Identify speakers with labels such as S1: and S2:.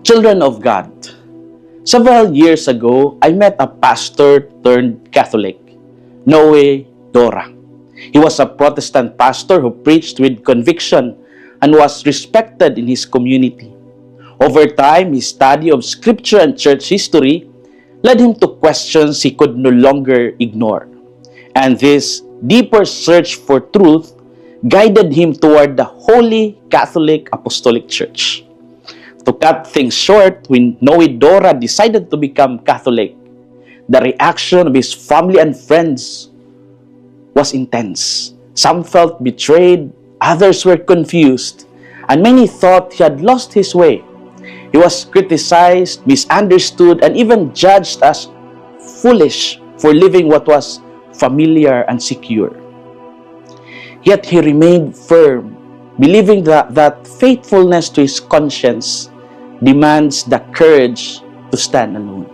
S1: Children of God, several years ago, I met a pastor turned Catholic, Noe Dora. He was a Protestant pastor who preached with conviction and was respected in his community. Over time, his study of scripture and church history led him to questions he could no longer ignore. And this deeper search for truth guided him toward the Holy Catholic Apostolic Church. To cut things short, when Noe Dora decided to become Catholic, the reaction of his family and friends was intense. Some felt betrayed, others were confused, and many thought he had lost his way. He was criticized, misunderstood, and even judged as foolish for living what was familiar and secure. Yet he remained firm, believing that faithfulness to his conscience demands the courage to stand alone.